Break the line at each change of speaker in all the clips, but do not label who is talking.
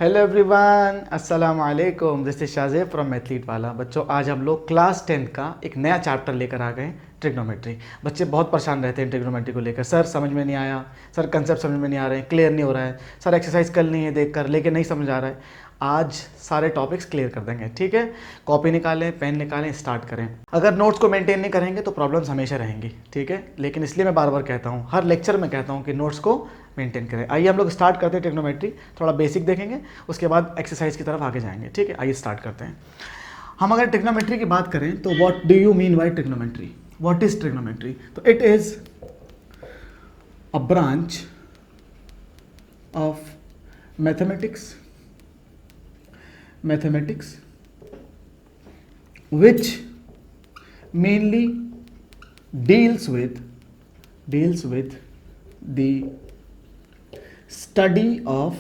Hello everyone, अस्सलाम वालेकुम। This is Shahzeb from athlete वाला। बच्चों, आज हम लोग क्लास 10 का एक नया चैप्टर लेकर आ गए, ट्रिग्नोमेट्री। बच्चे बहुत परेशान रहते हैं ट्रिग्नोमेट्री को लेकर। सर समझ में नहीं आया, सर कंसेप्ट समझ में नहीं आ रहे हैं, क्लियर नहीं हो रहा है, सर एक्सरसाइज करनी है देख कर लेकिन नहीं समझ आ रहा है। आज सारे टॉपिक्स क्लियर कर देंगे, ठीक है। कॉपी निकालें, पेन निकालें, स्टार्ट करें। अगर नोट्स को मेंटेन नहीं करेंगे तो प्रॉब्लम्स हमेशा रहेंगी, ठीक है। लेकिन इसलिए मैं बार बार कहता हूँ, हर लेक्चर में कहता हूँ कि नोट्स को मेंटेन करें। आइए हम लोग स्टार्ट करते हैं ट्रिग्नोमेट्री। थोड़ा बेसिक देखेंगे, उसके बाद एक्सरसाइज की तरफ आगे जाएंगे, ठीक है। आइए स्टार्ट करते हैं। हम अगर ट्रिग्नोमेट्री की बात करें तो what do you mean by trigonometry? What is trigonometry? तो it is a branch of mathematics which mainly deals with the study of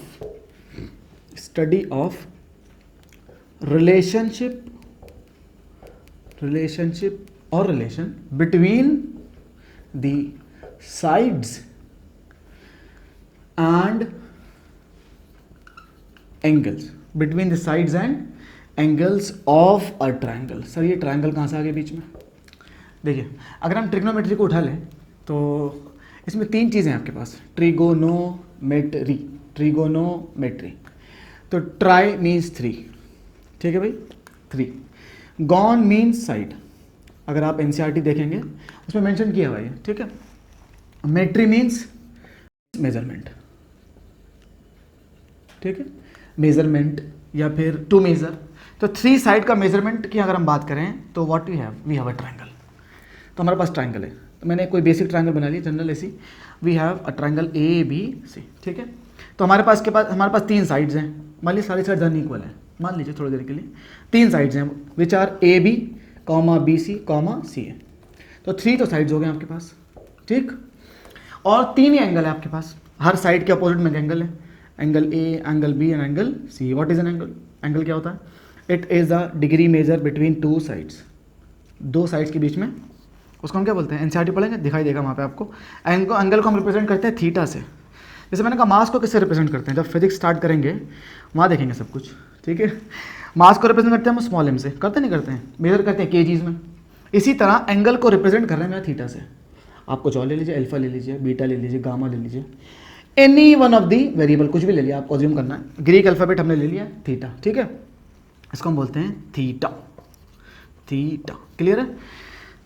relation between the sides and angles of a triangle. Sir ये triangle कहाँ से आ गया बीच में? देखिए, अगर हम trigonometry को उठा लें तो इसमें तीन चीज़ें हैं आपके पास। ट्रिगोनोमेट्री। तो ट्राई मीन्स थ्री, ठीक है भाई, थ्री। Gone means side. अगर आप एनसीईआरटी देखेंगे उसमें मेंशन किया हुआ है, ठीक है। मेट्री मीन्स मेजरमेंट, ठीक है, मेजरमेंट या फिर टू मेजर। तो थ्री साइड का मेजरमेंट की अगर हम बात करें तो what we have a triangle. तो हमारे पास ट्रायंगल है, तो मैंने कोई बेसिक ट्रायंगल बना लिया, जनरल ऐसी। We have a triangle A B C, ठीक है। तो हमारे पास तीन साइड्स हैं। मान लीजिए सारी साइड अनइक्वल है, मान लीजिए थोड़ी देर के लिए तीन साइड्स हैं which are A B comma B C comma C है। तो थ्री तो साइड्स हो गए आपके पास, ठीक। और तीन ही एंगल है आपके पास, हर साइड के अपोजिट में एंगल है, angle A, angle B and angle C. What is an angle? Angle क्या होता है? It is the degree measure between two sides, दो साइड्स के बीच में। उसको हम क्या बोलते हैं? एनसीईआरटी पढ़ेंगे, दिखाई देगा वहाँ पे आपको। एंगल को हम रिप्रेजेंट करते हैं थीटा से। जैसे मैंने कहा, मास को किससे रिप्रेजेंट करते हैं? जब फिजिक्स स्टार्ट करेंगे वहाँ देखेंगे सब कुछ, ठीक है। मास को रिप्रेजेंट करते हैं हम स्मॉल एम से, करते नहीं करते हैं, मेजर करते हैं केजीज में। इसी तरह एंगल को रिप्रेजेंट कर रहे हैं मैं थीटा से। आप कुछ और ले लीजिए, अल्फा ले लीजिए, बीटा ले लीजिए, गामा ले लीजिए, any one of the variable, कुछ भी ले लिया, आपको अज्यूम करना है। ग्रीक अल्फाबेट हमने ले लिया थीटा, ठीक है। इसको हम बोलते हैं थीटा। क्लियर है?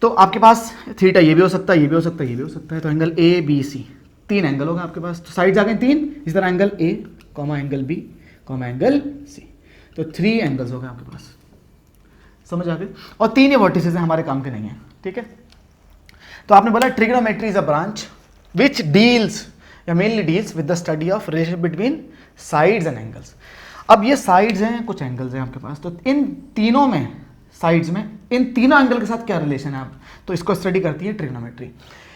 तो आपके पास थीटा ये भी हो सकता है, ये भी हो सकता है, ये भी हो सकता है। तो एंगल ए बी सी, तीन एंगल होगा आपके पास। तो साइड्स आ गए तीन, इस तरह angle A comma angle B comma angle C. तो थ्री एंगल्स हो गए आपके पास, समझ आ गए। और तीन ही वर्टिसेस हैं, हमारे काम के नहीं है, ठीक है। तो आपने बोला trigonometry is a branch which deals या mainly deals with the study of relation between sides and angles. अब ये साइड्स हैं, कुछ एंगल्स हैं आपके पास। तो इन तीनों में, साइड्स में, इन तीनों एंगल के साथ क्या रिलेशन है आप, तो इसको स्टडी करती है ट्रिग्नोमेट्री।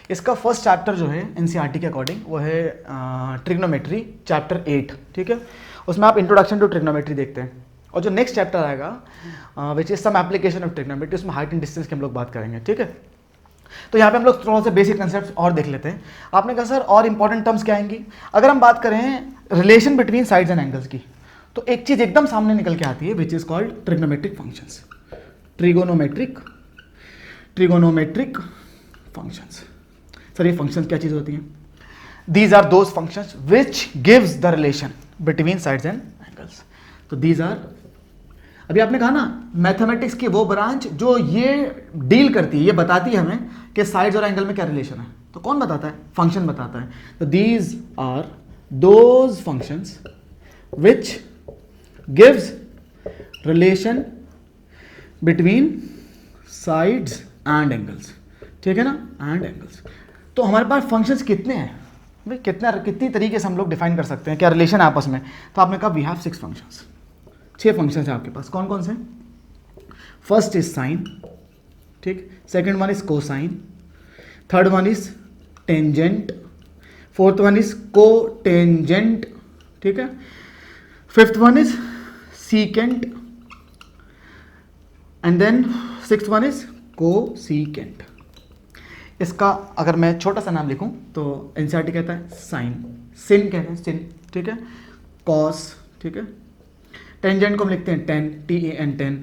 इसका फर्स्ट चैप्टर जो है एनसीईआरटी के अकॉर्डिंग वो है ट्रिग्नोमेट्री चैप्टर 8, ठीक है। उसमें आप इंट्रोडक्शन टू ट्रिग्नोमेट्री देखते हैं। और जो नेक्स्ट चैप्टर आएगा which is some application of trigonometry, उसमें हाइट एंड डिस्टेंस की हम लोग बात करेंगे, ठीक है। तो यहाँ पे हम लोग थोड़ा सा बेसिक कंसेप्ट और देख लेते हैं। आपने कहा सर और इंपॉर्टेंट टर्म्स क्या आएंगी? अगर हम बात करें relation between sides and angles की, तो एक चीज एकदम सामने निकल के आती है which is called trigonometric functions. Trigonometric functions. Sir ये फंक्शंस क्या चीज होती हैं? These are those functions which gives the relation between sides and angles. तो दीज आर, अभी आपने कहा ना, मैथमेटिक्स की वो ब्रांच जो ये डील करती है, ये बताती है हमें कि साइड्स और एंगल में क्या रिलेशन है। तो कौन बताता है? फंक्शन बताता है। तो these are those functions which gives relation between sides and angles, ठीक है ना, एंड एंगल्स। तो हमारे पास फंक्शंस कितने हैं भाई? कितनी तरीके से हम लोग डिफाइन कर सकते हैं क्या रिलेशन है आपस में? तो आपने कहा वी हैव 6 फंक्शंस, 6 फंक्शंस हैं आपके पास। कौन कौन से? फर्स्ट इज साइन, ठीक। Second one is cosine, third one is tangent, fourth one is cotangent, ठीक है। Fifth one is secant and then sixth one is cosecant. इसका अगर मैं छोटा सा नाम लिखूं तो एनसीईआरटी कहता है साइन, सिन कहते हैं सिन, ठीक है, कॉस, ठीक है, टेंजेंट को हम लिखते हैं टेन, TAN 10।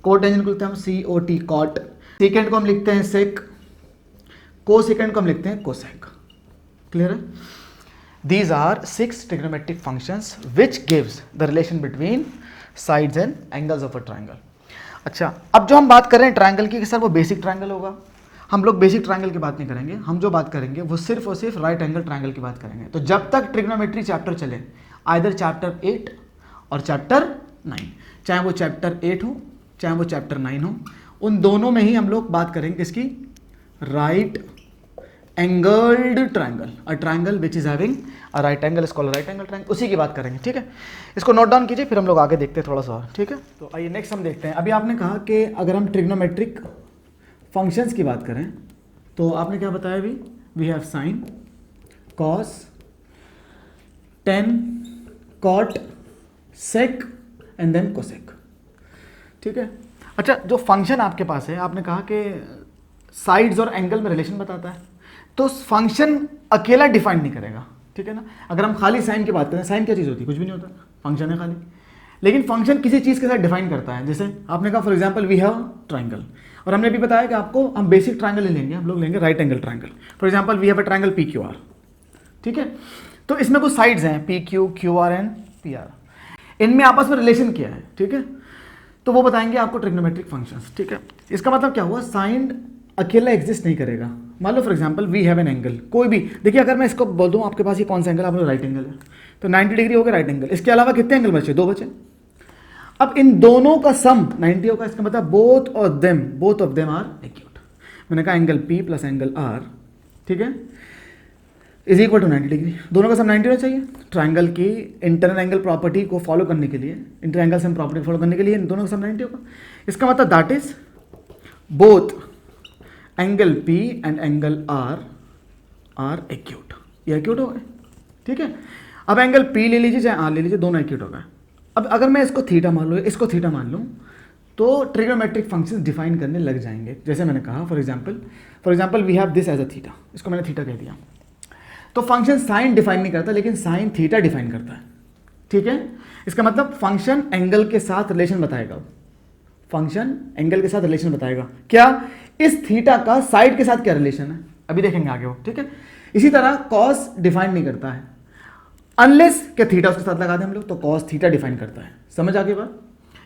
को टेंजेंट को लिखते हैं हम COT कॉट। सेकेंड को हम लिखते हैं सेक। को सेकेंड को हम लिखते हैं कोसेक। क्लियर है? These are 6 trigonometric functions which gives the relation between sides and angles of a triangle. अच्छा, अब जो हम बात कर रहे हैं ट्राइंगल की कि सर वो बेसिक ट्राइंगल होगा, हम लोग बेसिक ट्राइंगल की बात नहीं करेंगे। हम जो बात करेंगे वो सिर्फ और सिर्फ राइट एंगल ट्राइंगल की बात करेंगे। तो जब तक ट्रिग्नोमेट्री चैप्टर चले, आइदर चैप्टर 8 और चैप्टर 9, चाहे वो चैप्टर 8 हो चाहे वो चैप्टर 9 हो, उन दोनों में ही हम लोग बात करेंगे किसकी? Right angled triangle. A triangle which is having a right angle is called right angle triangle, उसी की बात करेंगे। ठीक है, इसको नोट डाउन कीजिए, फिर हम लोग आगे देखते हैं थोड़ा सा और। ठीक है, तो आइए नेक्स्ट हम देखते हैं। अभी आपने कहा कि अगर हम ट्रिग्नोमेट्रिक फंक्शंस की बात करें तो आपने क्या बताया अभी? We have sine, cos, tan, cot, sec and then cosec. ठीक है, अच्छा, जो फंक्शन आपके पास है, आपने कहा कि साइड्स और एंगल में रिलेशन बताता है, तो फंक्शन अकेला डिफाइन नहीं करेगा। ठीक है ना? अगर हम खाली साइन की बात करें, साइन क्या चीज़ होती है? कुछ भी नहीं होता, फंक्शन है खाली। लेकिन फंक्शन किसी चीज़ के साथ डिफाइन करता है। जैसे आपने कहा for example we have triangle, और हमने भी बताया कि आपको हम बेसिक ट्राइंगल नहीं लेंगे, हम लोग लेंगे right angle triangle. For example we have a triangle PQR। ठीक है, तो इसमें कुछ साइड्स हैं PQ, QR एंड PR, इनमें आपस में रिलेशन क्या है। ठीक है, तो वो बताएंगे आपको ट्रिग्नोमेट्रिक फंक्शंस। ठीक है, इसका मतलब क्या हुआ? साइन अकेला एग्जिस्ट नहीं करेगा। मान लो for example we have an angle, कोई भी, देखिए अगर मैं इसको बोल दूं आपके पास ये कौन सा एंगल, आप लोग राइट एंगल है, तो 90 डिग्री हो गया राइट एंगल। इसके अलावा कितने एंगल बचे? 2 बचे। अब इन दोनों का सम 90 होगा, इसका मतलब both of them are acute. मैंने कहा angle P plus angle R, ठीक है, इज इक्वल टू 90 डिग्री। दोनों का सम 90 होना चाहिए। ट्राइंगल की इंटरनल एंगल प्रॉपर्टी को फॉलो करने के लिए, inter angle sum property follow करने के लिए इन दोनों का सम 90 होगा। इसका मतलब that is both angle P and angle R are acute. ये एक्यूट हो गए। ठीक है, अब एंगल P ले लीजिए चाहे R ले लीजिए, दोनों एक्यूट हो गए। अब अगर मैं इसको थीटा मान लूँ, इसको थीटा मान लूँ, तो ट्रिग्नोमेट्रिक फंक्शंस डिफाइन करने लग जाएंगे। जैसे मैंने कहा for example we have this as a theta, इसको मैंने थीटा कह दिया, तो फंक्शन साइन डिफाइन नहीं करता लेकिन साइन थीटा डिफाइन करता है। ठीक है, इसका मतलब फंक्शन एंगल के साथ रिलेशन बताएगा, फंक्शन एंगल के साथ रिलेशन बताएगा। क्या? इस थीटा का साइड के साथ क्या रिलेशन है, अभी देखेंगे आगे वो। ठीक है, इसी तरह कॉस डिफाइन नहीं करता है, अनलेस क्या थीटा उसके साथ लगा दें हम लोग, तो कॉस थीटा डिफाइन करता है। समझ आ गई बात?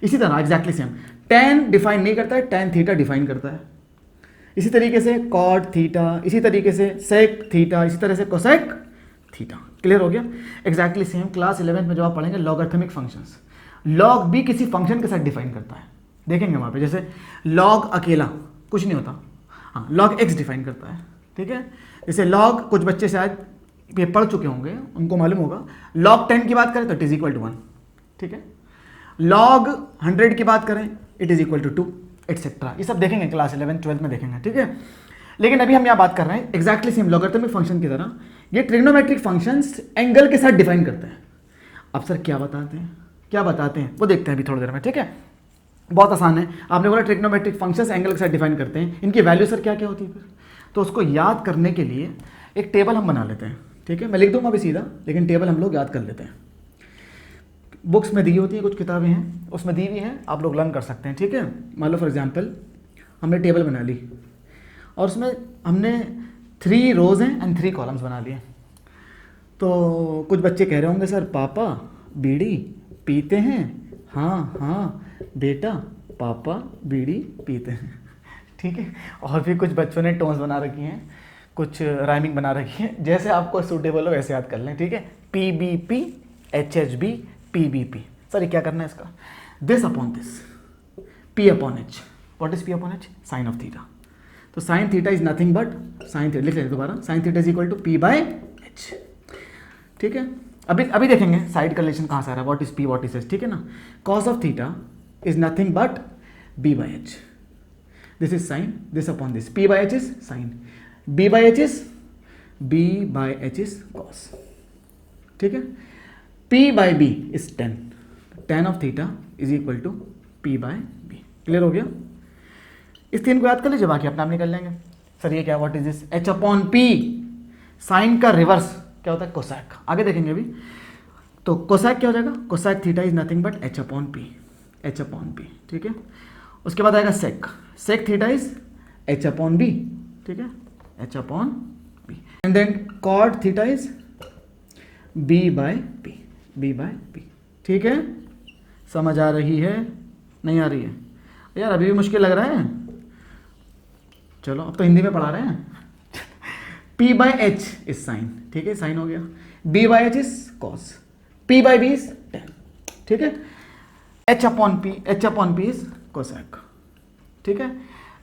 इसी तरह एग्जैक्टली सेम, टेन डिफाइन नहीं करता है, टेन थीटा डिफाइन करता है। इसी तरीके से कॉट थीटा, इसी तरीके से सेक थीटा, इसी तरह से कोसेक थीटा। क्लियर हो गया? एग्जैक्टली सेम क्लास 11th में जब आप पढ़ेंगे लॉगरिथमिक फंक्शंस, लॉग भी किसी फंक्शन के साथ डिफाइन करता है, देखेंगे वहाँ पे। जैसे लॉग अकेला कुछ नहीं होता, हाँ, लॉग एक्स डिफाइन करता है। ठीक है, जैसे लॉग, कुछ बच्चे शायद ये पढ़ चुके होंगे, उनको मालूम होगा, लॉग 10 की बात करें तो इट इज इक्वल टू 1। ठीक है, लॉग 100 की बात करें it is equal to 2, etcetera. ये सब देखेंगे क्लास 11th 12th में देखेंगे। ठीक है, लेकिन अभी हम यहाँ बात कर रहे हैं एग्जैक्टली सेम लॉगरिथमिक फंक्शन की तरह ये ट्रिग्नोमेट्रिक फंक्शंस एंगल के साथ डिफाइन करते हैं। अब सर क्या बताते हैं वो देखते हैं अभी थोड़ी देर में। ठीक है, बहुत आसान है। आपने बोला ट्रिग्नोमेट्रिक फंक्शंस एंगल के साथ डिफाइन करते हैं, इनकी वैल्यू सर क्या क्या होती है फिर? तो उसको याद करने के लिए एक टेबल हम बना लेते हैं। ठीक है, मैं लिख दूंगा अभी सीधा, लेकिन टेबल हम लोग याद कर लेते हैं। बुक्स में दी होती है, कुछ किताबें हैं उसमें दी हुई हैं, आप लोग लर्न कर सकते हैं। ठीक है, मान लो फॉर एग्जांपल हमने टेबल बना ली और उसमें हमने 3 रोज़ हैं एंड 3 कॉलम्स बना लिए। तो कुछ बच्चे कह रहे होंगे सर पापा बीड़ी पीते हैं, हाँ बेटा पापा बीड़ी पीते हैं। ठीक है, और भी कुछ बच्चों ने टोन्स बना रखी हैं, कुछ राइमिंग बना रखी है, जैसे आपको सूटेबल हो वैसे याद कर लें। ठीक है, PBP HHB PBP। सर ये क्या करना है इसका? This upon this, P upon H। What is P upon H? Sine of theta. तो sine theta is nothing but sine theta, लिख लेते दोबारा, sine theta is equal to P by H। ठीक है, अभी देखेंगे साइड का रिलेशन कहाँ से आ रहा है, what is P what is H। ठीक है ना, cos of theta is nothing but B by H। This is sine, this upon this, P by H is sine, B by H is cos. ठीक है, P by B is 10, tan of theta is equal to P by B। Clear हो गया? इस 3 को याद कर लीजिए, बाकी अपना आप निकल लेंगे। सर ये क्या, what is this? H upon P, sine का रिवर्स क्या होता है? कोसेक। आगे देखेंगे अभी। तो कोसैक क्या हो जाएगा, cosec theta is nothing but H upon P, H upon P, ठीक है। उसके बाद आएगा sec, sec theta is H upon B, ठीक है, H upon B. And then cot theta is B by P, B by P, ठीक है। समझ आ रही है, नहीं आ रही है यार, अभी भी मुश्किल लग रहा है। चलो अब तो हिंदी में पढ़ा रहे हैं। P by H is sine, ठीक है, साइन हो गया। B by H is cos, P by B is tan, ठीक है। H upon P, H upon P is cosec, ठीक है।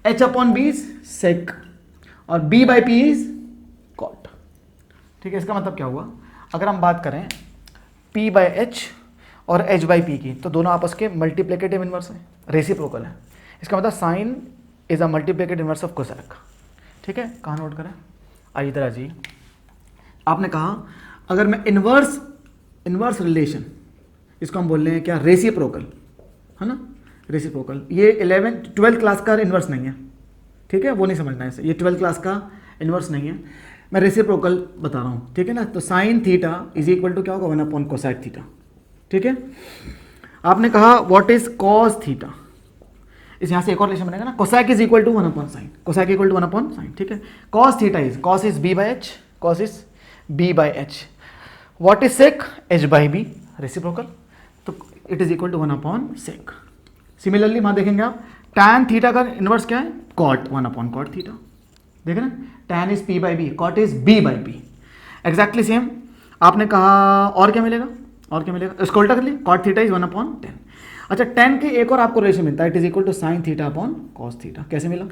H upon B is sec और B by P is cot, ठीक है। इसका मतलब क्या हुआ, अगर हम बात करें P बाई एच और H बाई पी की, तो दोनों आपस के मल्टीप्लिकेटिव इनवर्स है, रेसिप्रोकल है। इसका मतलब sine is a multiplicative inverse of cosec, ठीक है। कहाँ नोट करें, आइए इधर आ जाइए। आपने कहा अगर मैं इनवर्स रिलेशन, इसको हम बोल रहे हैं क्या, रेसिप्रोकल, है ना, रेसिप्रोकल। ये 12th क्लास का इनवर्स नहीं है, ठीक है, वो नहीं समझना है इसे, ये 12th क्लास का इनवर्स नहीं है, मैं रेसिप्रोकल बता रहा हूँ, ठीक है ना। तो sine theta is equal to क्या होगा, 1 अपॉन कोसैक थीटा, ठीक है। आपने कहा व्हाट इज कॉस थीटा, इस यहाँ से एक और रिलेशन बनेगा ना, cosec is equal to 1 upon sine, cosec equal to 1 upon sine, ठीक है। Cos theta is, cos is B by H, cos is B by H. What is sec, H by B, reciprocal, तो it is equal to 1 upon sec. Similarly वहाँ देखेंगे आप, tan theta का inverse क्या है, cot, 1 upon cot theta, देख रहे हैं, tan is P by B, cot is B by P, exactly same. आपने कहा और क्या मिलेगा, और क्या मिलेगा, इसको उल्टा कर लिए, कॉट थीटा इज 1 अपॉन 10। अच्छा 10 के एक और आपको रिलेशन मिलता है, it is equal to sine theta upon cos theta. कैसे मिला,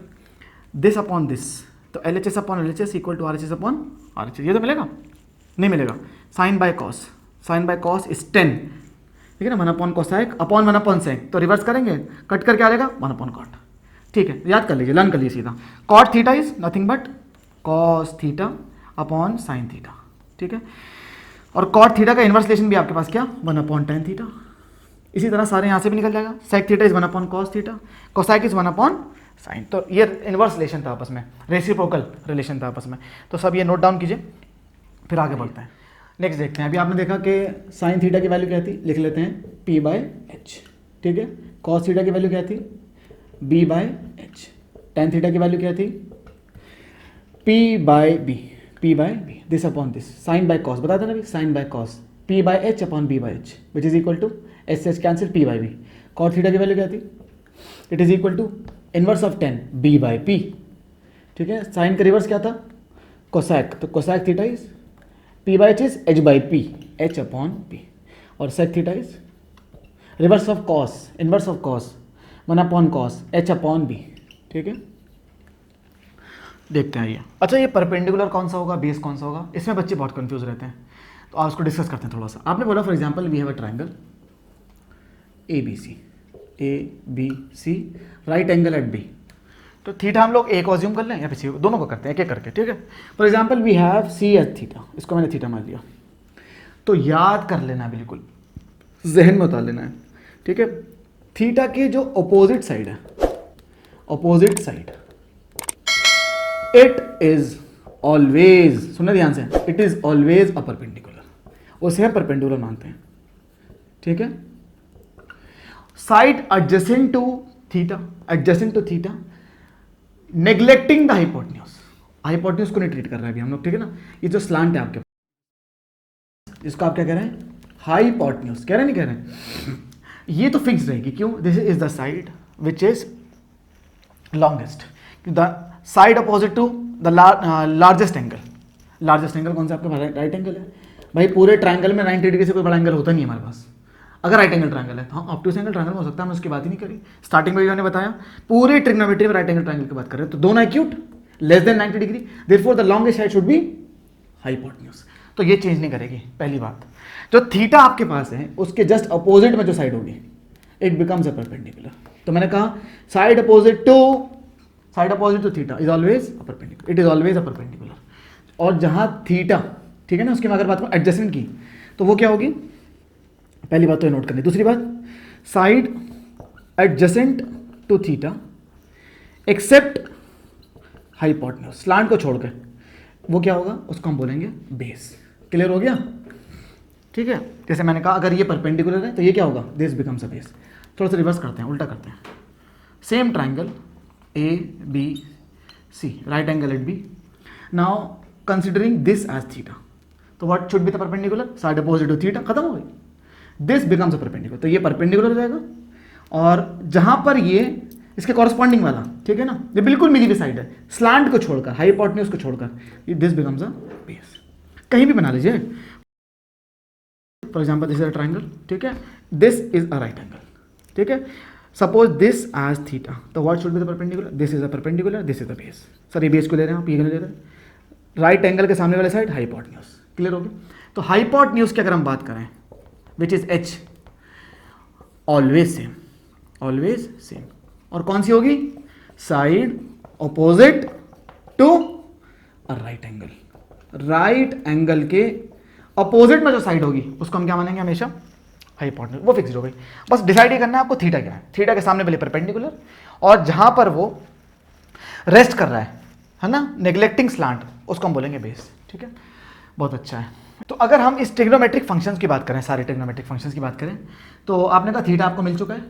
दिस अपॉन दिस, तो L H S upon L H S equal to R H S upon R H S, ये तो मिलेगा, नहीं मिलेगा। Sine by cos, sine by cos is 10, ठीक है ना, 1 upon cosec upon 1 upon sec, तो रिवर्स करेंगे, कट करके आ जाएगा 1 अपॉन कॉट, ठीक है, याद कर लीजिए, लर्न कर लीजिए सीधा। Cot theta is nothing but cos theta upon sine theta, ठीक है। और कॉट थीटा का इनवर्स रिलेशन भी आपके पास क्या, 1 अपॉन टेन थीटा। इसी तरह सारे यहाँ से भी निकल जाएगा, sec theta is 1 upon cos theta, cosec is 1 upon sine. तो ये इनवर्स रिलेशन था आपस में, रेसिप्रोकल रिलेशन था आपस में। तो सब ये नोट डाउन कीजिए, फिर आगे बढ़ते हैं। नेक्स्ट देखते हैं, अभी आपने देखा कि साइन थीटा की वैल्यू क्या थी, लिख लेते हैं पी बाई एच, ठीक है। कॉस थीटा की वैल्यू क्या थी, B by H. Tan theta की वैल्यू क्या थी, P by B, P by B, this upon this, sine by cos, बता देना अभी, sine by cos, P by H upon B by H, which is equal to H से H cancel, P by B. Cot theta की value क्या थी, it is equal to inverse of 10 B by P, ठीक है। Sine का reverse क्या था, cosec, तो cosec theta is P by H is H by P, H upon P. और sec theta is reverse of cos, inverse of cos, 1 upon cos, H upon B, ठीक है। देखते हैं ये, अच्छा ये परपेंडिकुलर कौन सा होगा, बेस कौन सा होगा, इसमें बच्चे बहुत कंफ्यूज रहते हैं, तो आज उसको डिस्कस करते हैं थोड़ा सा। आपने बोला for example we have a triangle A B C, right angle at B, तो थीटा हम लोग ए को अज्यूम कर लें या फिर सी, दोनों को करते हैं एक एक करके, ठीक है। For example we have C H theta, इसको मैंने थीटा मान लिया, तो याद कर लेना, बिल्कुल जहन में उतार लेना है, ठीक है। थीटा की जो अपोजिट साइड है, opposite side, it is always, सुनना ध्यान से, it is always a perpendicular, उसे हम परपेंडिकुलर मानते हैं, ठीक है। Side adjacent to theta, adjacent to theta, neglecting the hypotenuse, hypotenuse को नहीं ट्रीट कर रहे हैं अभी हम लोग, ठीक है ना। ये जो स्लांट है आपके पास, इसको आप क्या कह रहे हैं, हाइपोटेन्यूज कह रहे हैं, नहीं कह रहे हैं, ये तो फिक्स रहेगी, क्यों, this is the side which is longest, the side opposite to the largest angle. Largest angle कौन सा आपका, राइट एंगल है भाई, पूरे ट्रायंगल में 90 डिग्री से कोई बड़ा एंगल होता नहीं है हमारे पास, अगर राइट एंगल ट्रायंगल है। हाँ ऑब्टूस एंगल ट्रायंगल हो सकता है, मैं उसकी बात ही नहीं करी, स्टार्टिंग में मैंने बताया पूरे ट्रिग्नोमेट्री में राइट एंगल ट्रायंगल की बात कर रहे हैं, तो दोनों acute less than 90 degree, therefore the longest side should be hypotenuse, तो ये चेंज नहीं करेगी। पहली बात, जो थीटा आपके पास है उसके जस्ट अपोजिट में जो साइड होगी, इट बिकम्स अ परपेंडिकुलर। तो मैंने कहा side opposite to theta is always a perpendicular, it is always a perpendicular. और जहां थीटा, ठीक है ना, उसकी मैं अगर बात करूं एडजेसेंट की, तो वो क्या होगी, पहली बात तो नोट करनी। दूसरी बात, side adjacent to theta except hypotenuse, slant को छोड़कर, वो क्या होगा, उसको हम बोलेंगे बेस। क्लियर हो गया, ठीक है। जैसे मैंने कहा अगर ये परपेंडिकुलर है तो ये क्या होगा, दिस बिकम्स अ बेस। थोड़ा सा रिवर्स करते हैं, उल्टा करते हैं। Same triangle A B C, right angle at B. Now considering this as theta, तो what should be the perpendicular, side opposite to theta, खत्म हो गई। दिस बिकम्स अ परपेंडिकुलर, तो ये परपेंडिकुलर हो जाएगा, और जहां पर ये इसके कॉरस्पॉन्डिंग वाला, ठीक है ना, ये बिल्कुल मिली हुई साइड है, स्लांट को छोड़कर, हाइपोटेन्यूज को छोड़कर, ये दिस बिकम्स अ बेस। कहीं भी बना लीजिए, for example this is a triangle, ठीक है, this is a right angle, ठीक है, सपोज दिस एज थीटा, तो what should be the perpendicular, this is a perpendicular, this is the base. Sir ये बेस को ले रहे हैं आप, ये ले रहे हैं, राइट एंगल के सामने वाले साइड हाइपोटेन्यूज, क्लियर हो गया। तो हाइपोटेन्यूज की अगर हम बात करें, which is H, always same, always same, और कौन सी होगी, side opposite to a right angle. Right angle के अपोजिट में जो साइड होगी उसको हम क्या मानेंगे हमेशा, हाइपोटेन्यूज, वो फिक्स हो गई। बस डिसाइड ही करना है आपको थीटा क्या है, थीटा के सामने वाले परपेंडिकुलर, और जहां पर वो रेस्ट कर रहा है ना, नेग्लेक्टिंग स्लांट, उसको हम बोलेंगे बेस, ठीक है। बहुत अच्छा है। तो अगर हम इस ट्रिग्नोमेट्रिक फंक्शंस की बात करें, सारे ट्रिग्नोमेट्रिक फंक्शंस की बात करें, तो आपने कहा थीटा आपको मिल चुका है।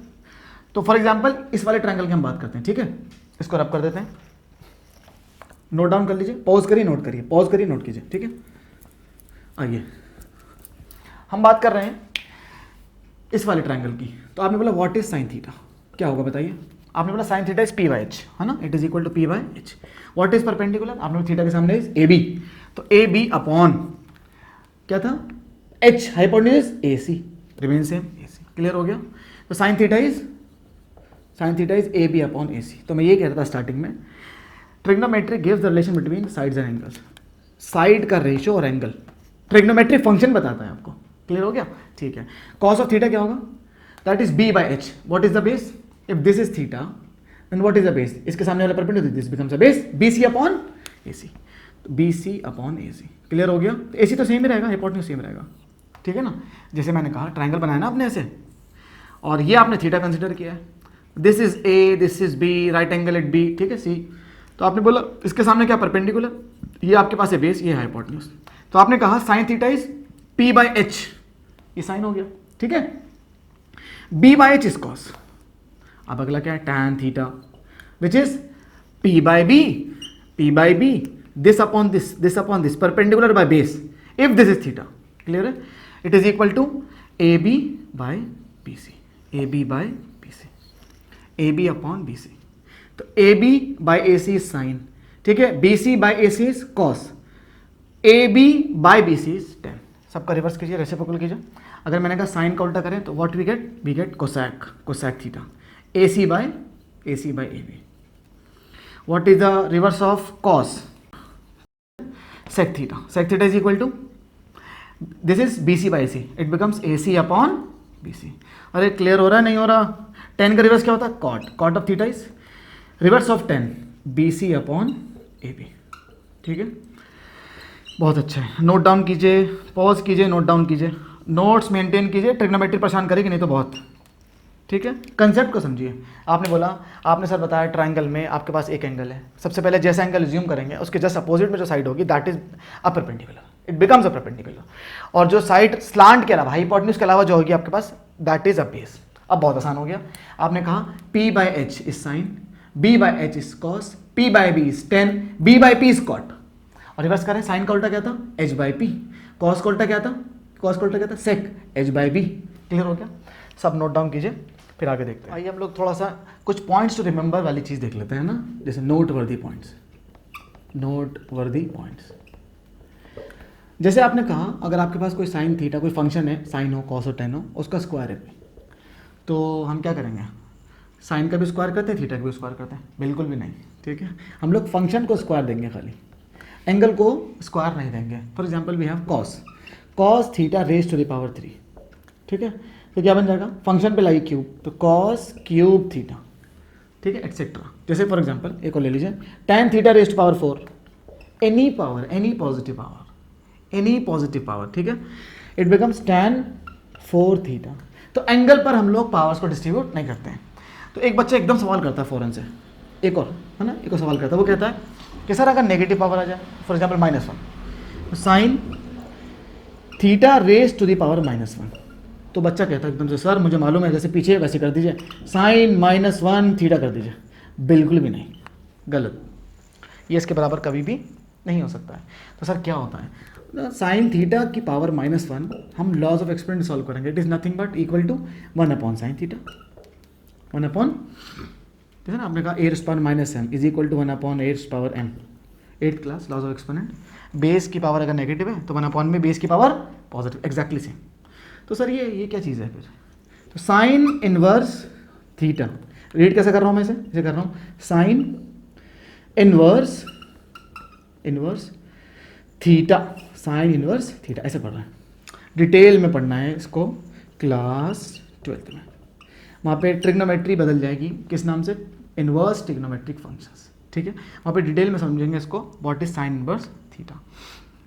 तो फॉर एग्जांपल इस वाले ट्रायंगल की हम बात करते हैं, ठीक है, इसको रब कर देते हैं, नोट डाउन कर लीजिए, पॉज करिए, नोट करिए, पॉज करिए, नोट कीजिए, ठीक है। आइए हम बात कर रहे हैं इस वाले ट्रायंगल की। तो आपने बोला व्हाट इज साइन थीटा, क्या होगा बताइए। आपने बोला sine theta is P by H, है ना, it is equal to P by H. What is perpendicular, आपने बोला थीटा के सामने इज ए बी, तो ए बी अपॉन क्या था, H, hypotenuse A C, remain same A C, clear हो गया। तो sine theta is A B upon A C. तो मैं ये कह रहा था स्टार्टिंग में, trigonometry gives the relation between sides and angles. Side का रेशियो और एंगल ट्रिग्नोमेट्रिक फंक्शन बताता है आपको, क्लियर हो गया, ठीक है। कॉस ऑफ थीटा क्या होगा, that is B by H. What is the base, if this is theta then what is the base, इसके सामने वाला perpendicular, this becomes a base, B C upon A C, B C upon A C, clear हो गया। तो ए C तो same ही रहेगा, hypotenuse same रहेगा, ठीक है ना। जैसे मैंने कहा ट्राइंगल बनाया ना आपने ऐसे, और ये आपने थीटा कंसिडर किया है, this is A, this is B, right angle at B, ठीक है, सी। तो आपने बोला इसके सामने क्या परपेंडिकुलर, ये आपके पास है बेस, ये हाइपोटेन्यूज। तो आपने कहा sine theta is P by H, ये साइन हो गया, ठीक है, B by H is cos. अब अगला क्या है, tan theta, which is P by B, P by B, this upon this, perpendicular by base, if this is theta, clear है। It is equal to A B by B C, A B by B C, A B upon B C. तो A B by A C is sine, ठीक है, B C by A C is cos, A B by B C is tan. सबका reverse कीजिए, reciprocal कीजिए। अगर मैंने कहा sine का उल्टा करें तो what we get cosec, cosec theta, A C by A B. What is the reverse of cos, sec theta, sec theta is equal to this is B C by C, it becomes A C upon B सी। अरे clear हो रहा है, नहीं हो रहा। Ten का reverse क्या होता है, cot, cot of theta is reverse of tan, B C upon A B, ठीक है। बहुत अच्छा है, नोट डाउन कीजिए, पॉज कीजिए, नोट डाउन कीजिए, नोट्स मेंटेन कीजिए। ट्रिग्नोमेट्री परेशान करेगी नहीं तो बहुत, ठीक है। कंसेप्ट को समझिए। आपने बोला, आपने सर बताया ट्राइंगल में आपके पास एक एंगल है, सबसे पहले जैसा एंगल ज्यूम करेंगे उसके जस्ट अपोजिट में जो साइड होगी that is a perpendicular, it becomes a perpendicular, और जो साइड स्लांट के अलावा, हाइपोटेन्यूज के अलावा जो होगी आपके पास, दैट इज अ बेस। अब बहुत आसान हो गया। आपने कहा P by H is sine, B by H is cos, P by B is tan, B by P is cot. और रिवर्स करें, साइन का उल्टा क्या था, H बाई पी, कॉस का उल्टा क्या था, कॉस का उल्टा क्या था, सेक, H बाई बी, क्लियर हो गया। सब नोट डाउन कीजिए, फिर आगे देखते हैं। आइए हम लोग थोड़ा सा कुछ पॉइंट्स टू रिमेंबर वाली चीज़ देख लेते हैं ना, जैसे नोट वर्दी पॉइंट्स, नोट वर्दी पॉइंट्स। जैसे आपने कहा अगर आपके पास कोई साइन थीटा, कोई फंक्शन है, साइन हो, कॉस हो, टेन हो, उसका स्क्वायर है, तो हम क्या करेंगे, साइन का भी स्क्वायर करते हैं, थीटा का भी स्क्वायर करते हैं, बिल्कुल भी नहीं, ठीक है। हम लोग फंक्शन को स्क्वायर देंगे खाली, एंगल को स्क्वायर नहीं देंगे। For example we have cos, cos theta raise to the power 3, ठीक है। तो क्या बन जाएगा, फंक्शन पे लाइए क्यूब, तो कॉस क्यूब थीटा, ठीक है, एक्सेट्रा। जैसे फॉर एग्जांपल एक और ले लीजिए, tan theta raise to power 4, any power, any positive power, any positive power, ठीक है, इट बिकम्स tan 4 थीटा। तो एंगल पर हम लोग पावर्स को डिस्ट्रीब्यूट नहीं करते हैं। तो एक बच्चा एकदम सवाल करता है फौरन से, एक और है ना, एक और सवाल करता है, वो कहता है कि सर अगर नेगेटिव पावर आ जाए, फॉर एग्जांपल -1, तो sine theta raise to the power -1। तो बच्चा कहता है एकदम से, सर मुझे मालूम है जैसे पीछे वैसे कर दीजिए, साइन -1 थीटा कर दीजिए। बिल्कुल भी नहीं, गलत। ये इसके बराबर कभी भी नहीं हो सकता है। तो सर क्या होता है, साइन थीटा की पावर -1 हम लॉज ऑफ एक्सपेरिमेंट सॉल्व करेंगे। It is nothing but equal to 1/sin theta, 1/, जैसे ना आपने कहा a⁻m is equal to 1/a⁻m, 8th class laws of exponent. Base की पावर अगर नेगेटिव है तो 1/, में बेस की पावर पॉजिटिव, एग्जैक्टली सेम। तो सर ये क्या चीज़ है फिर, तो साइन इनवर्स थीटा, रीड कैसे कर रहा हूँ मैं इसे कर रहा हूँ sine inverse theta, sine inverse theta ऐसे पढ़ रहा है। डिटेल में पढ़ना है इसको क्लास 12th में, वहाँ पे ट्रिग्नोमेट्री बदल जाएगी किस नाम से, इनवर्स ट्रिग्नोमेट्रिक फंक्शंस, ठीक है। वहाँ पे डिटेल में समझेंगे इसको, what is sine inverse theta.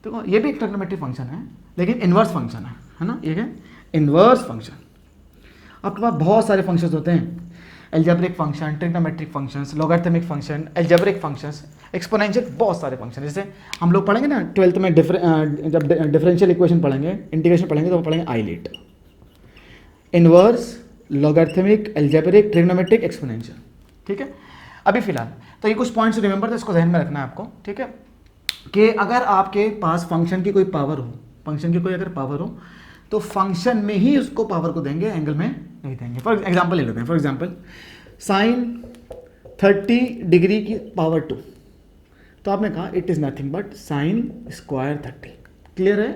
तो ये भी एक ट्रिग्नोमेट्रिक फंक्शन है लेकिन इनवर्स फंक्शन है ना, ये है इनवर्स फंक्शन। आपके पास बहुत सारे फंक्शंस होते हैं, algebraic function, trigonometric functions, logarithmic function, algebraic functions, exponential, बहुत सारे फंक्शन। जैसे हम लोग पढ़ेंगे ना 12th में जब डिफरेंशियल इक्वेशन पढ़ेंगे, इंटीग्रेशन पढ़ेंगे, तो पढ़ेंगे ILATE, inverse, logarithmic, algebraic, trigonometric, exponential, ठीक है। अभी फिलहाल तो ये कुछ पॉइंट्स रिमेंबर, तो इसको ध्यान में रखना है आपको, ठीक है, कि अगर आपके पास फंक्शन की कोई पावर हो, फंक्शन की कोई अगर पावर हो तो फंक्शन में ही उसको पावर को देंगे, एंगल में नहीं देंगे। फॉर एग्जांपल ले लेते हैं, फॉर एग्जांपल साइन 30 डिग्री की पावर 2, तो आपने कहा it is nothing but sine square 30, clear है।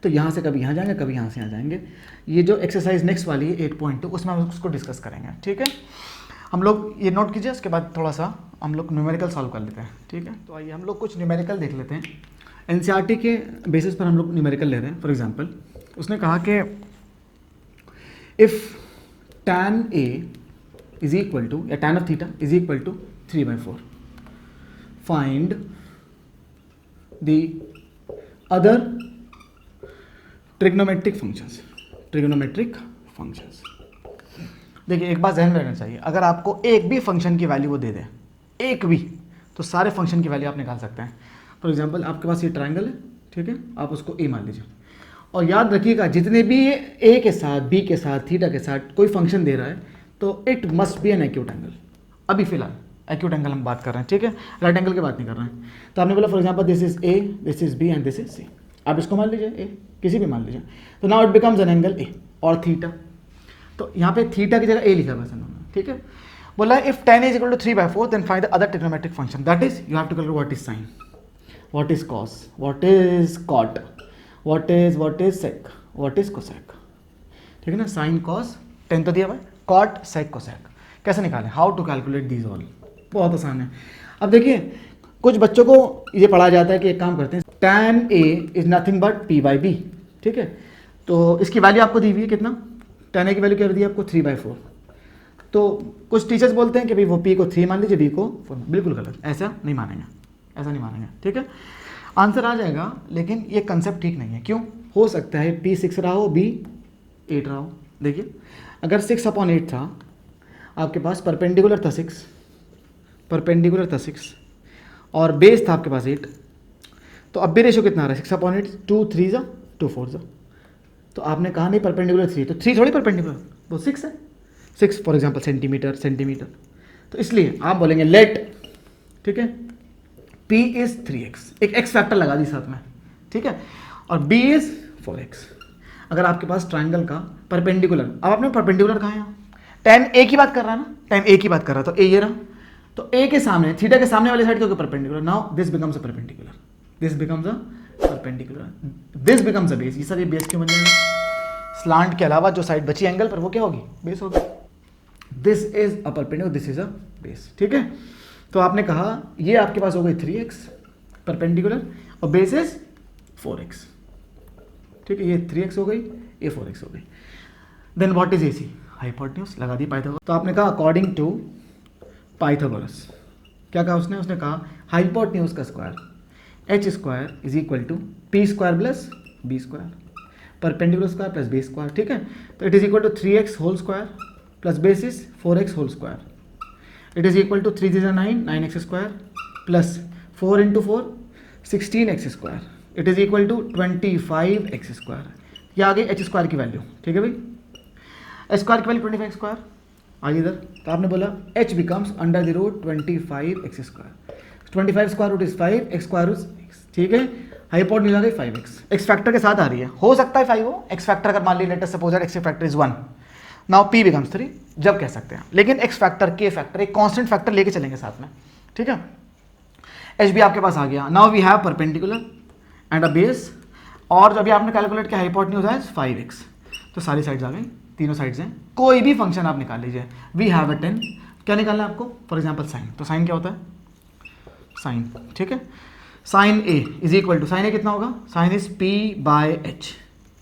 तो यहाँ से कभी यहाँ जाएंगे, कभी यहाँ से यहाँ जाएंगे। ये जो एक्सरसाइज नेक्स्ट वाली है 8.2, उसमें हम उसको डिस्कस करेंगे, ठीक है। हम लोग ये नोट कीजिए, उसके बाद थोड़ा सा हम लोग न्यूमेरिकल सॉल्व कर लेते हैं, ठीक है। तो आइए हम लोग कुछ न्यूमेरिकल देख लेते हैं, एनसीईआरटी के बेसिस पर हम लोग न्यूमेरिकल ले रहे हैं। फॉर एग्जांपल उसने कहा कि if tan A is equal to, या tan of theta is equal to 3/4, find the other trigonometric functions, देखिए एक बात ध्यान में रखना चाहिए, अगर आपको एक भी फंक्शन की वैल्यू वो दे दे, एक भी, तो सारे फंक्शन की वैल्यू आप निकाल सकते हैं। फॉर एग्जांपल आपके पास ये ट्रायंगल है, ठीक है, आप उसको ए मान लीजिए, और याद रखिएगा जितने भी ए के साथ, बी के साथ, थीटा के साथ कोई फंक्शन दे रहा है तो it must be an acute angle. अभी फिलहाल एक्यूट एंगल हम बात कर रहे हैं, ठीक है, राइट एंगल की बात नहीं कर रहे हैं। तो आपने बोला for example this is A, this is B and this is C, आप इसको मान लीजिए ए, किसी भी मान लीजिए, तो now it becomes an angle A और थीटा। तो यहाँ पे थीटा की जगह ए लिखा हुआ है, ठीक है। बोला if tan is equal to 3/4 then find the other trigonometric function, that is you have to calculate what is sin, what is cos, what is cot, what is sec, what is cosec, ठीक है ना। sin cos tan तो दिया हुआ है, cot sec cosec कैसे निकालें, how to calculate these all, बहुत आसान है। अब देखिए कुछ बच्चों को ये पढ़ा जाता है कि एक काम करते हैं, tan A is nothing but p/b, ठीक है। तो इसकी वैल्यू आपको दी हुई है कितना, tan A की वैल्यू क्या दी है आपको 3/4। तो कुछ टीचर्स बोलते हैं कि भाई वो p को 3 मान लीजिए, b को 4, बिल्कुल गलत, ऐसा नहीं मानेंगे, ठीक है। आंसर आ जाएगा लेकिन ये कंसेप्ट ठीक नहीं है। क्यों, हो सकता है p 6 रहा हो, b 8 रहा हो। देखिए अगर 6/8 था आपके पास, परपेंडिकुलर था 6 और बेस था आपके पास 8, तो अब भी रेशो कितना आ रहा है 6/8, 2 3 जा 2 4 जा। तो आपने कहा नहीं परपेंडिकुलर 3, तो 3 थोड़ी परपेंडिकुलर, वो 6 है, 6 फॉर एग्जाम्पल सेंटीमीटर। तो इसलिए आप बोलेंगे लेट, ठीक है, p इज 3x, एक x फैक्टर लगा दी साथ में, ठीक है, और b इज 4x। अगर आपके पास ट्राइंगल का परपेंडिकुलर, अब आपने परपेंडिकुलर कहा है, tan A की बात कर रहा है ना, tan A की बात कर रहा है, तो A ये रहा, तो A के सामने, थीटा के सामने वाली साइड तो perpendicular, now this becomes a perpendicular, this becomes a base. ये सर ये बेस क्यों बन जाएगा, स्लांट के अलावा जो साइड बची एंगल पर वो क्या होगी, बेस होगी। This is a perpendicular, this is a base, ठीक है। तो आपने कहा ये आपके पास हो गई 3x परपेंडिकुलर और बेस इज 4x, ठीक है, ये 3x हो गई, ये 4x हो गई। Then what is AC, hypotenuse, लगा दी पाइथागोरस। तो आपने कहा अकॉर्डिंग टू पाइथागोरस, क्या कहा उसने कहा हाइपोटेन्यूज का square h² is equal to p² plus b², perpendicular square plus base square, ठीक है। तो it is equal to 3x whole square plus base is 4x whole square, it is equal to 3 3 9 9x² plus 4 × 4 16x², it is equal to 25x²। ये आ गई H square की value, ठीक है भाई। H square की वैल्यू 25x², आगे इधर तो आपने बोला h becomes under the root 25x²। 25 square root is 5, x square root x, ठीक है। हाइपोटेन्यूज आ गई 5x, एक्स फैक्टर के साथ आ रही है, हो सकता है 5 हो, एक्स फैक्टर अगर मान ली let us suppose that x factor is 1, now p becomes 3, जब कह सकते हैं। लेकिन एक्स फैक्टर के फैक्टर एक कांस्टेंट फैक्टर लेके चलेंगे साथ में, ठीक है। h भी आपके पास आ गया। Now we have perpendicular and a base, और जब भी आपने कैलकुलेट किया हाइपोटेन्यूज है 5x, तो सारी साइड्स आ गई, तीनों साइड्स हैं। कोई भी फंक्शन आप निकाल लीजिए, वी हैव अ 10, क्या निकालना है आपको, फॉर एग्जाम्पल साइन, तो साइन क्या होता है, साइन, ठीक है। Sine A is equal to, sine A कितना होगा, sine is p by h,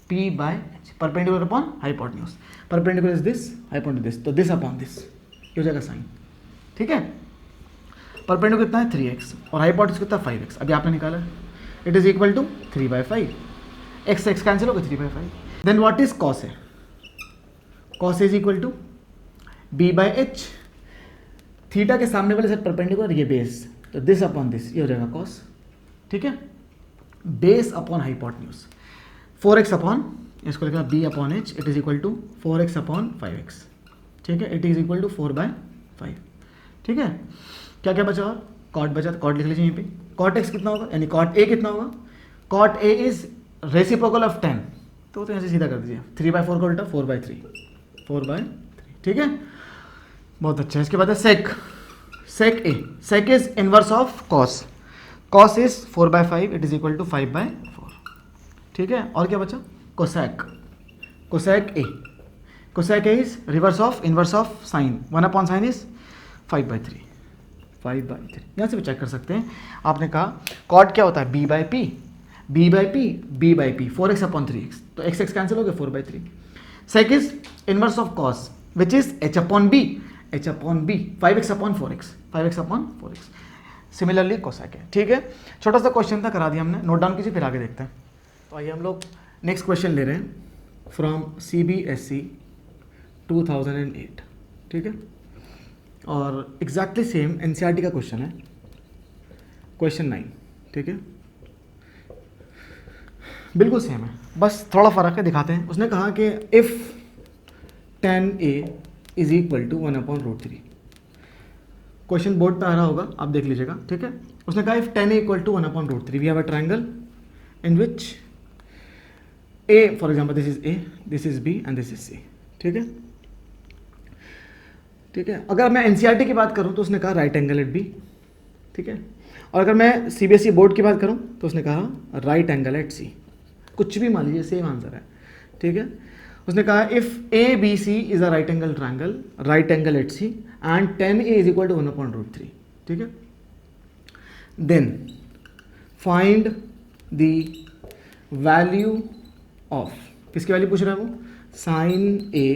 p by h, perpendicular upon hypotenuse, perpendicular is this, hypotenuse this, तो दिस अपॉन दिस, ये हो जाएगा साइन, ठीक है। परपेंडिकुलर कितना है 3x और हाइपोटेन्यूज कितना 5x, अभी आपने निकाला, it is equal to 3/5, x x cancel होगा 3/5। Then what is cos A, cos is equal to b by h, थीटा के सामने वाले साइड परपेंडिकुलर, ये बेस, तो दिस अपॉन दिस, ये हो जाएगा कॉस, ठीक है। Base upon hypotenuse 4x upon, इसको लिखा b upon h, it is equal to 4x upon 5x, ठीक है। इट इज इक्वल टू 4/5, ठीक है। क्या क्या बचा और कॉट बचा, कॉट लिख लीजिए यहीं पे, कॉट x कितना होगा, यानी कॉट a कितना होगा, cot a is reciprocal of 10, तो यहाँ से सीधा कर दीजिए, 3/4 का उल्टा 4/3, ठीक है। बहुत अच्छा है। इसके बाद है sec, sec A, sec is inverse of cos, cos is 4/5, it is equal to 5/4, ठीक है। और क्या बचा, cosec, cosec A, cosec A is reverse of inverse of sine, 1 sine is 5/3, 5/3, यहाँ से भी चेक कर सकते हैं। आपने कहा कॉट क्या होता है, b/p, b/p, b/p, 4x upon 3x, तो x x कैंसिल हो गया 4/3। Sec is inverse of cos which is h upon b, h upon b, 5x upon 4x, 5x upon 4x, similarly cosec है, ठीक है। छोटा सा क्वेश्चन था, करा दिया हमने, नोट डाउन कीजिए, फिर आगे देखते हैं। तो आइए हम लोग नेक्स्ट क्वेश्चन ले रहे हैं फ्रॉम CBSE 2008, ठीक है। और एग्जैक्टली सेम NCERT का क्वेश्चन है, क्वेश्चन 9, ठीक है, बिल्कुल सेम है, बस थोड़ा फर्क है, दिखाते हैं। उसने कहा कि if tan A is equal to 1/√3, question board पे आ रहा होगा, आप देख लीजिएगा, ठीक है। उसने कहा if tan A equal to 1/√3, we have a triangle in which A, for example this is A, this is B and this is C, ठीक है, ठीक है। अगर मैं NCERT की बात करूं तो उसने कहा राइट एंगल एट B, ठीक है। और अगर मैं CBSE बोर्ड की बात करूं तो उसने कहा राइट एंगल एट C, कुछ भी मान लीजिए, सेम आंसर है, ठीक है। उसने कहा if ABC is a right angle triangle, right angle at C and tan A is equal to 1/√3, ठीक है। Then find the value of, किसकी वैल्यू पूछ रहा है वो, sine A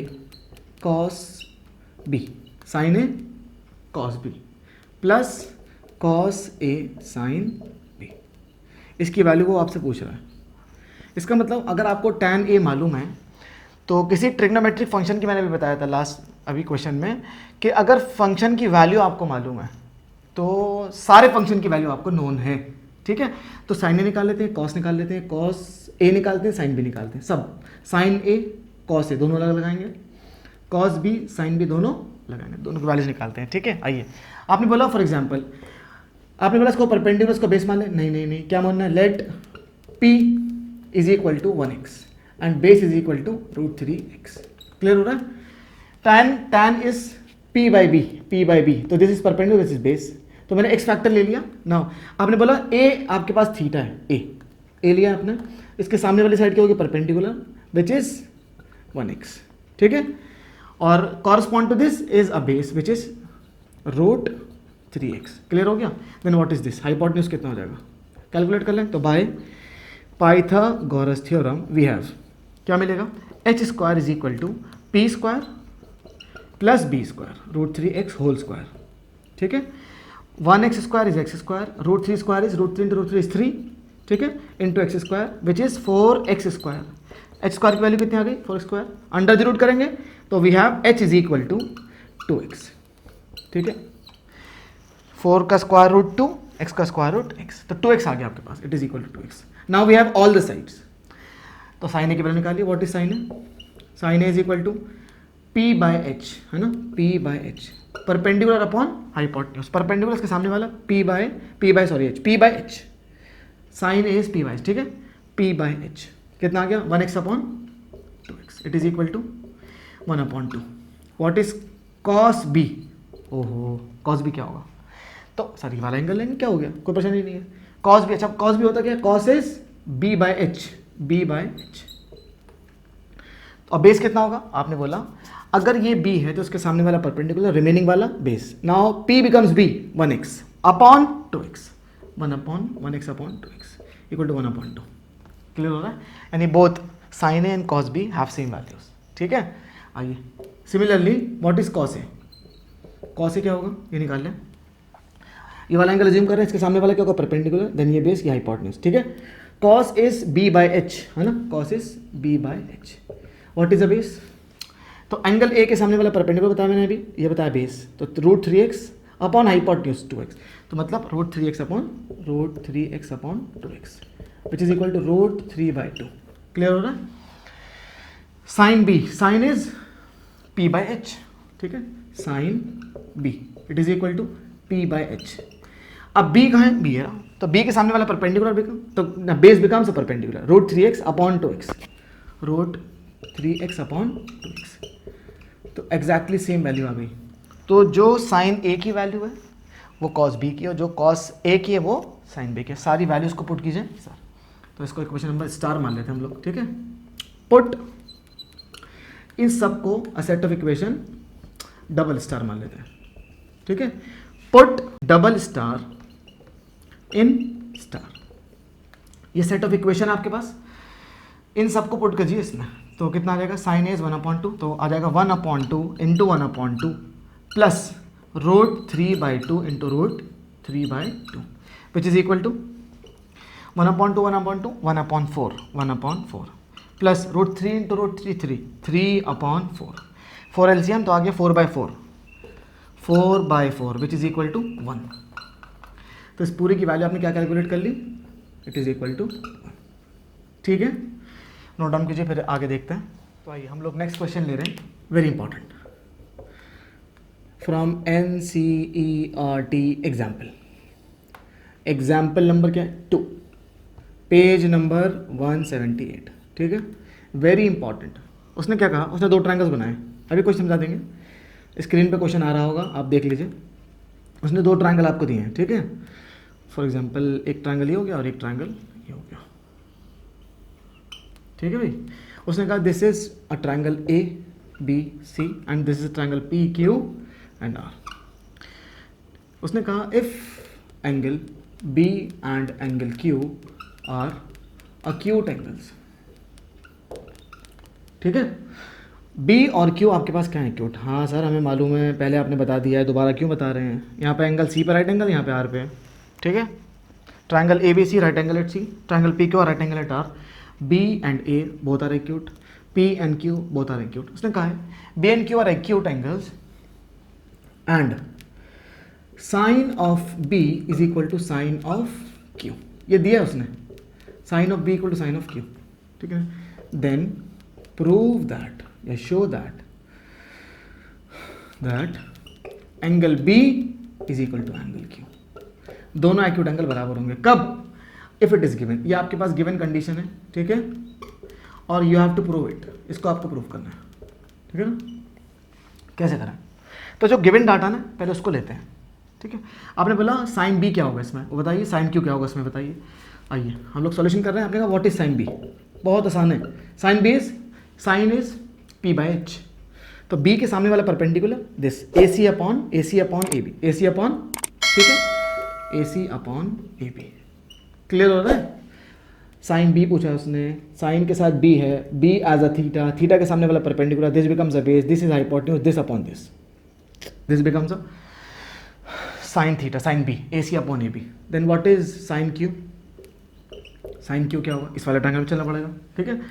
cos B, sine A cos B plus cos A sin B, इसकी वैल्यू वो आपसे पूछ रहा है। इसका मतलब अगर आपको tan A मालूम है तो किसी ट्रिग्नोमेट्रिक फंक्शन की, मैंने भी बताया था लास्ट अभी क्वेश्चन में, कि अगर फंक्शन की वैल्यू आपको मालूम है तो सारे फंक्शन की वैल्यू आपको नोन है, ठीक है। तो साइन ए निकाल लेते हैं, कॉस निकाल लेते हैं, कॉस ए निकालते हैं, साइन बी निकालते हैं, सब साइन ए कॉस ए दोनों अलग लगाएंगे, कॉस बी साइन बी दोनों लगाएंगे, दोनों की वैल्यूज निकालते हैं, ठीक है। आइए, आपने बोला फॉर एग्जाम्पल, आपने बोला इसको परपेंडिकुलर, इसको बेस मान ले, नहीं, क्या मानना है, let p is equal to 1x and base is equal to √3x, clear हो रहा है। tan is p by b, तो this is perpendicular, this is base, तो मैंने x फैक्टर ले लिया। नाउ आपने बोला a आपके पास थीटा है, a लिया आपने, इसके सामने वाली साइड क्या होगी, परपेंडिकुलर विच इज 1x, ठीक है। और correspond to this is a base which is √3x, clear हो गया। Then what is this, hypotenuse कितना हो जाएगा, कैलकुलेट कर लें। तो by Pythagoras theorem we have, क्या मिलेगा, h² is equal to p² plus b² √3x whole square, ठीक है। 1x² is x², √3² is √3 into √3 is 3, ठीक है, into x² which is 4x², h² की वैल्यू कितनी आ गई, 4x², अंडर द रूट करेंगे तो we have h is equal to 2x, ठीक है। 4 का स्क्वायर रूट 2, x का स्क्वायर रूट x, तो 2x आ गया आपके पास, it is equal to 2x। Now we have all the sides. तो साइन ए की वैल्यू निकालिए, what is sine A? Sine A is equal to P by H, है ना, P by H perpendicular upon hypotenuse. Perpendicular इसके सामने वाला P by H, P by H, sine A is P by H, ठीक है, P by H कितना आ गया 1x upon 2x, it is equal to 1 upon 2। What is cos B? ओहो cos B क्या होगा? तो सर ये वाला एंगल लेंगे, क्या हो गया, कोई परेशानी नहीं है। कॉस बी, अच्छा कॉस बी होता क्या है? Cos is B by H, B by H. और बेस कितना होगा? आपने बोला अगर ये b है तो उसके सामने वाला परपेंडिकुलर, रिमेनिंग वाला base. Now p becomes b 1x upon 2x, 1 upon 1x upon 2x equal to 1 upon 2। Clear हो रहा है? यानी both sine A and cos B have same values, ठीक है। आइए similarly what is cos A? Cos A क्या होगा ये निकाल लें। ये वाला एंगल अज्यूम कर रहे हैं, इसके सामने वाला क्या होगा? परपेंडिकुलर, देन ये बेस, ये हाइपोटेन्यूज, ठीक है। Cos is b by h, है ना, cos is b by h। What is the base? तो एंगल ए के सामने वाला परपेंडिकुलर बताया मैंने अभी, ये बताया बेस, तो root 3x upon hypotenuse 2x, तो मतलब root 3x upon 2x which is equal to root 3 by 2। Clear हो रहा है? Sine B, sine is p by H, ठीक है, sine b it is equal to p by H. अब b कहाँ है? b है, तो b के सामने वाला परपेंडिकुलर बिकम, तो base becomes perpendicular, root 3x upon 2x, root 3x upon 2x, तो एग्जैक्टली सेम वैल्यू आ गई। तो जो साइन ए की वैल्यू है वो कॉस बी की, और जो कॉस ए की है वो साइन बी की। सारी वैल्यूज को पुट कीजिए सर। तो इसको इक्वेशन नंबर स्टार मान लेते हैं हम लोग, ठीक है। पुट इन सब को a set of equation double star मान लेते हैं, ठीक है। Put double star in star, ये सेट ऑफ इक्वेशन आपके पास, इन सबको पुट कीजिए इसमें, तो कितना आ जाएगा? साइन ए इज 1/2, तो आ जाएगा 1/2 into 1/2 plus root 3/2 into root 3/2 which is equal to 1/2 1/4 plus root 3 into root 3/4, 4 LCM तो आ गया 4/4 विच इज इक्वल टू 1। तो इस पूरी की वैल्यू आपने क्या कैलकुलेट कर ली? इट इज इक्वल टू 1, ठीक है। नोट डाउन कीजिए, फिर आगे देखते हैं। तो आइए हम लोग नेक्स्ट क्वेश्चन ले रहे हैं, very important, from NCERT example. Example number क्या है? 2, पेज नंबर 178, ठीक है, वेरी इंपॉर्टेंट। उसने क्या कहा? उसने 2 ट्रायंगल्स बनाए, अभी क्वेश्चन समझा देंगे, स्क्रीन पे क्वेश्चन आ रहा होगा, आप देख लीजिए। उसने 2 ट्रायंगल आपको दिए हैं, ठीक है। फॉर एग्जाम्पल एक ट्रायंगल ये हो गया और एक ट्रायंगल ये हो गया, ठीक है भाई। उसने कहा this is a triangle A B C and this is triangle P Q and R. उसने कहा if angle B and angle Q are acute angles, ठीक है। बी और क्यू आपके पास क्या है? एक्यूट। हाँ सर हमें मालूम है, पहले आपने बता दिया है, दोबारा क्यों बता रहे हैं? यहाँ पे एंगल सी पे राइट एंगल, यहाँ पे आर पे, ठीक है। Triangle A B C right angle at C, triangle P Q R right angle at R, B and A both are acute, P and Q both are acute। उसने कहा है B and Q are acute angles and sin of B is equal to sin of Q, ये दिया है उसने, sin of B equal to sin of Q, ठीक है। then prove that या show that angle B is equal to angle Q, दोनों acute angle बराबर होंगे। कब? इफ इट इज गिवन, ये आपके पास गिवन कंडीशन है, ठीक है, और you have to prove it, इसको आपको प्रूव करना है, ठीक है ना। कैसे करें? तो जो गिवन डाटा ना पहले उसको लेते हैं, ठीक है। आपने बोला साइन बी क्या होगा इसमें, वो बताइए, साइन क्यू क्या होगा इसमें बताइए। आइए हम लोग सॉल्यूशन कर रहे हैं। आपने कहा व्हाट इज साइन बी, बहुत आसान है। Sine B is, sine is P by H, तो बी के सामने वाला perpendicular this A C upon A B, A C upon, ठीक है, ए सी अपॉन ए बी। क्लियर हो रहा है? साइन बी पूछा उसने, साइन के साथ बी है, B as a theta, theta के सामने वाला perpendicular, this becomes a base, this is hypotenuse, this upon this becomes a sine theta, sine B, A C upon A B. Then what is sine Q? Sine Q क्या होगा? इस वाले triangle में चलना पड़ेगा, ठीक है।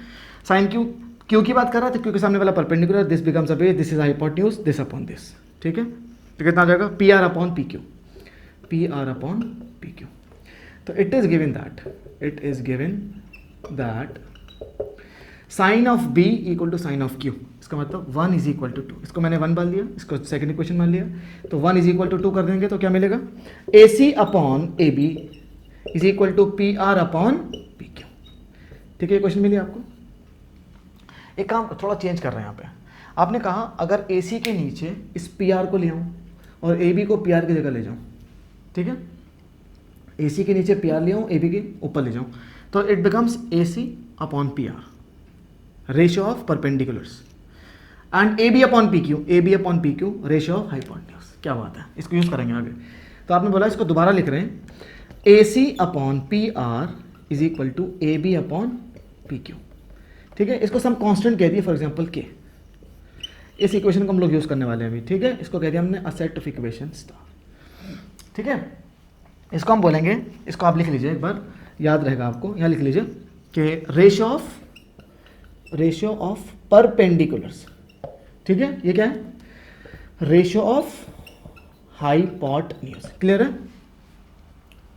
साइन क्यू, क्यू की बात कर रहा था, क्यू के सामने वाला perpendicular, this becomes a base, this is hypotenuse, this upon this, ठीक है। तो कितना आ जाएगा? P R upon P Q, P R upon P Q. तो it is given that sine of B equal to sine of Q, इसका मतलब 1 is equal to 2, इसको मैंने 1 मान लिया, इसको सेकंड इक्वेशन मान लिया, तो 1 इज इक्वल टू 2 कर देंगे तो क्या मिलेगा, A C upon A B is equal to P R upon P Q. ठीक है, क्वेश्चन मिली आपको। एक काम थोड़ा चेंज कर रहे हैं यहाँ पे, आपने कहा अगर ए सी के नीचे इस पी आर को ले आऊँ और ए बी को पी आर की जगह ले जाऊँ, ठीक है, ए सी के नीचे पी आर ले आऊँ, ए बी के ऊपर ले जाऊँ, तो it becomes A C upon P R, ratio of perpendiculars, and A B upon P Q, ratio of hypotenuse. क्या बात है, इसको यूज़ करेंगे आगे। तो आपने बोला इसको दोबारा लिख रहे हैं, A C upon P R is equal to A B upon P Q. ठीक है, इसको सम कांस्टेंट कह दिए, फॉर एग्जांपल के। इस इक्वेशन को हम लोग यूज़ करने वाले हैं अभी। ठीक है, इसको कह दिया हमने a set of equation star. ठीक है, इसको हम बोलेंगे, इसको आप लिख लीजिए एक बार, याद रहेगा आपको, यहाँ लिख लीजिए कि रेशियो ऑफ परपेंडिकुलर्स। ठीक है, ये क्या है, रेशियो ऑफ हाइपोटेन्यूज। क्लियर है,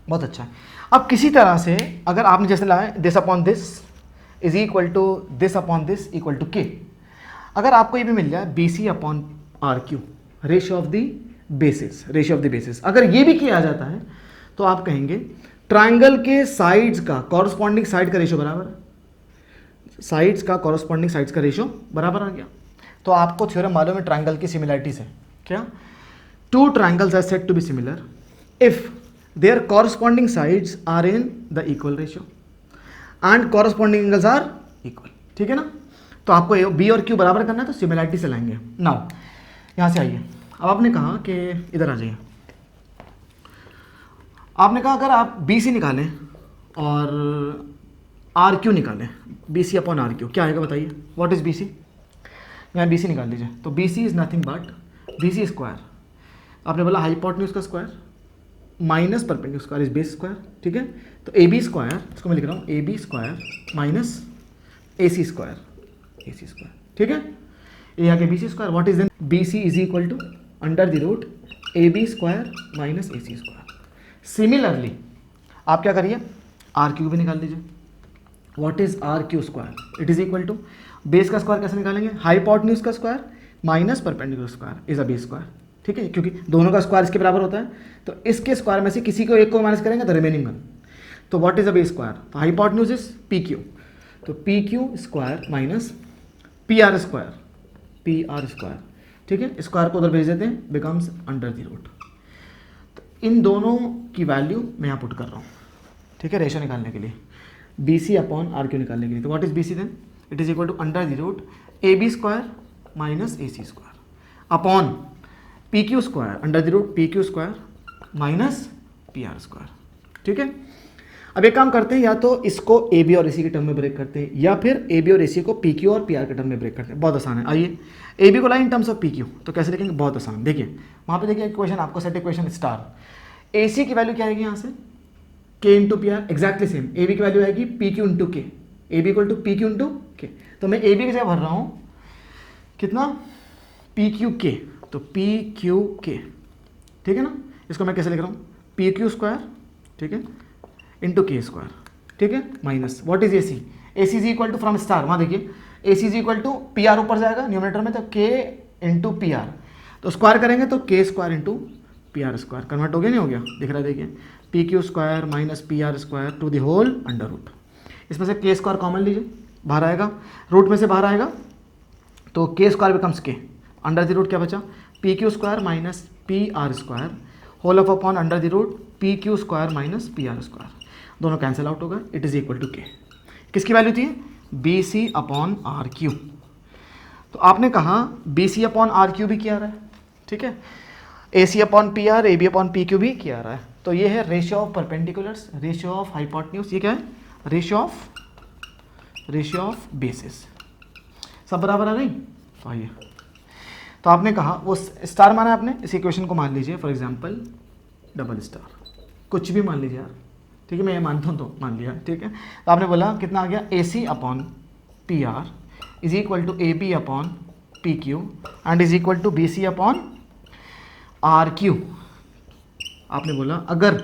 बहुत अच्छा है। अब किसी तरह से अगर आपने जैसे लाया this upon this is equal to this upon this equal to K, अगर आपको ये भी मिल जाए B C upon are Q, ratio of the bases, अगर ये भी किया जाता है तो आप कहेंगे ट्राइंगल के साइड्स का कॉरस्पॉन्डिंग साइड का रेशियो बराबर है, साइड्स का कॉरस्पॉन्डिंग साइड्स का रेशियो बराबर आ गया। तो आपको थ्योरम मालूम है ट्राइंगल की सिमिलरिटी से, क्या, two triangles are said to be similar if their corresponding sides are in the equal ratio and corresponding angles are equal. ठीक है ना, तो आपको बी और क्यू बराबर करना है तो सिमिलरिटी से लाएंगे। नाउ यहाँ से आइए, अब आपने कहा कि इधर आ जाइए, आपने कहा अगर आप बी सी निकालें और आर क्यू निकालें, B C upon are Q, क्या आएगा बताइए, व्हाट इज बी सी। यहाँ बी सी निकाल लीजिए, तो B C is nothing but B C square, आपने बोला हाइपोटेन्यूज का square minus perpendicular square is base square. ठीक है, तो ए बी स्क्वायर, इसको मैं लिख रहा हूँ A B square minus A C square, ठीक है, ये आगे B C square, what is then B C is equal to under the root A B square minus A C square. Similarly आप क्या करिए, आर क्यू भी निकाल लीजिए, what is R Q square, it is equal to base का square कैसे निकालेंगे, hypotenuse का square minus perpendicular square is a base square. ठीक है, क्योंकि दोनों का स्क्वायर इसके बराबर होता है, तो इसके स्क्वायर में से किसी को एक को माइनस करेंगे तो रिमेनिंग वन, तो what is a base square, तो हाइपोटेन्यूज इज पी क्यू, तो P Q square minus P R square, ठीक है, स्क्वायर को उधर भेज देते हैं, बिकम्स अंडर द रूट। तो इन दोनों की वैल्यू मैं यहाँ पुट कर रहा हूँ, ठीक है, रेशियो निकालने के लिए, B C upon are Q निकालने के लिए। तो what is B C then, it is equal to under the root A B square minus A C square upon P Q square under the root P Q square minus P R square. ठीक है, अब एक काम करते हैं, या तो इसको ए बी और ए सी के टर्म में ब्रेक करते हैं, या फिर ए बी और ए सी को पी क्यू और पी आर के टर्म में ब्रेक करते हैं। बहुत आसान है, आइए ए बी को line terms of P Q, तो कैसे लिखेंगे, बहुत आसान, देखिए वहाँ पे देखिए इक्वेशन आपको set equation star, A C की वैल्यू क्या आएगी यहाँ से, K into P R, exactly same, A B की वैल्यू आएगी P Q into K, A B equal to P Q into K, तो मैं ए बी की जगह भर रहा हूँ कितना, पी क्यू के, तो पी क्यू के, ठीक है ना, इसको मैं कैसे लिख रहा हूँ, पी क्यू स्क्वायर, ठीक है, इंटू के स्क्वायर, ठीक है, minus what is A C, A C is equal to from star, वहाँ देखिए A C is equal to P R ऊपर जाएगा न्यूमरेटर में, तो के इंटू पी आर, तो स्क्वायर करेंगे तो के square into P are square, convert हो गया नहीं हो गया, दिख रहा है देखिए, P Q square minus P R square to the whole under root, इसमें से के स्क्वायर कॉमन लीजिए, बाहर आएगा, रूट में से बाहर आएगा, तो के square becomes k, under the root क्या बचा, p Q square minus P R square whole of upon under the root P Q square minus P R square, दोनों कैंसिल आउट होगा, it is equal to k. किसकी value थी, b C upon are q, तो आपने कहा b C upon are Q भी किया रहा है, ठीक है, ए सी upon P r, A B upon P Q भी किया रहा है, तो ये है ratio of perpendiculars, ratio of hypotenuse, ये क्या है, रेशियो ऑफ बेसिस, सब बराबर आ गई। तो आइए, तो आपने कहा वो स्टार माना आपने, इस इक्वेशन को मान लीजिए फॉर एग्जांपल डबल स्टार, कुछ भी मान लीजिए यार, ठीक है, मैं ये मानता हूँ तो मान लिया, ठीक है, तो आपने बोला कितना आ गया, a C upon P R is equal to A B upon P Q and is equal to b C upon are q. आपने बोला अगर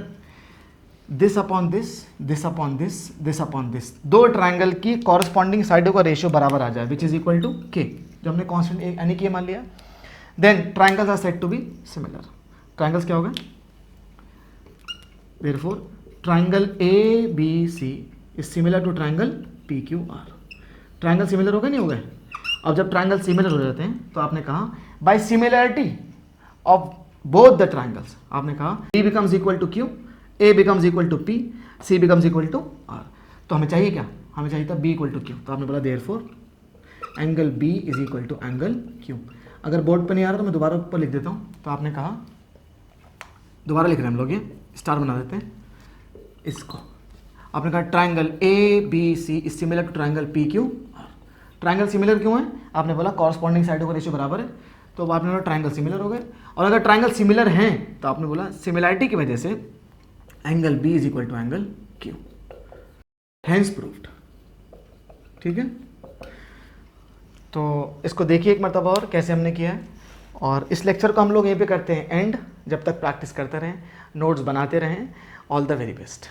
this upon this, this upon this, this upon this, दो triangle की corresponding साइडों का ratio बराबर आ जाए विच is equal to के, जो हमने कॉन्स्टेंट एनी के मान लिया। Then triangles are said to be similar. Triangles क्या होगा, therefore triangle A B C is similar to triangle P Q R. Triangle similar हो गए नहीं हो गए। अब जब ट्राइंगल सिमिलर हो जाते हैं तो आपने कहा by similarity of both the triangles, आपने कहा B becomes equal to Q, A becomes equal to P, C becomes equal to R. तो हमें चाहिए क्या, हमें चाहिए था बी इक्वल टू क्यू, तो आपने बोला therefore angle B is equal to angle Q. अगर बोर्ड पर नहीं आ रहा तो मैं दोबारा ऊपर लिख देता हूँ। तो आपने कहा, दोबारा लिख रहे हैं हम लोग, ये स्टार बना देते हैं इसको। आपने कहा triangle A B C is similar to triangle P Q R. Triangle similar क्यों है, आपने बोला कॉरस्पॉन्डिंग साइडों का रेशियो बराबर है, तो आपने बोला ट्राइंगल सिमिलर हो गए। और अगर ट्राइंगल सिमिलर हैं तो आपने बोला सिमिलरिटी की वजह से angle B is equal to angle Q, hence proved. ठीक है, तो इसको देखिए एक मरतबा और कैसे हमने किया है। और इस लेक्चर को हम लोग यहीं पे करते हैं एंड, जब तक प्रैक्टिस करते रहें, नोट्स बनाते रहें। All the very best.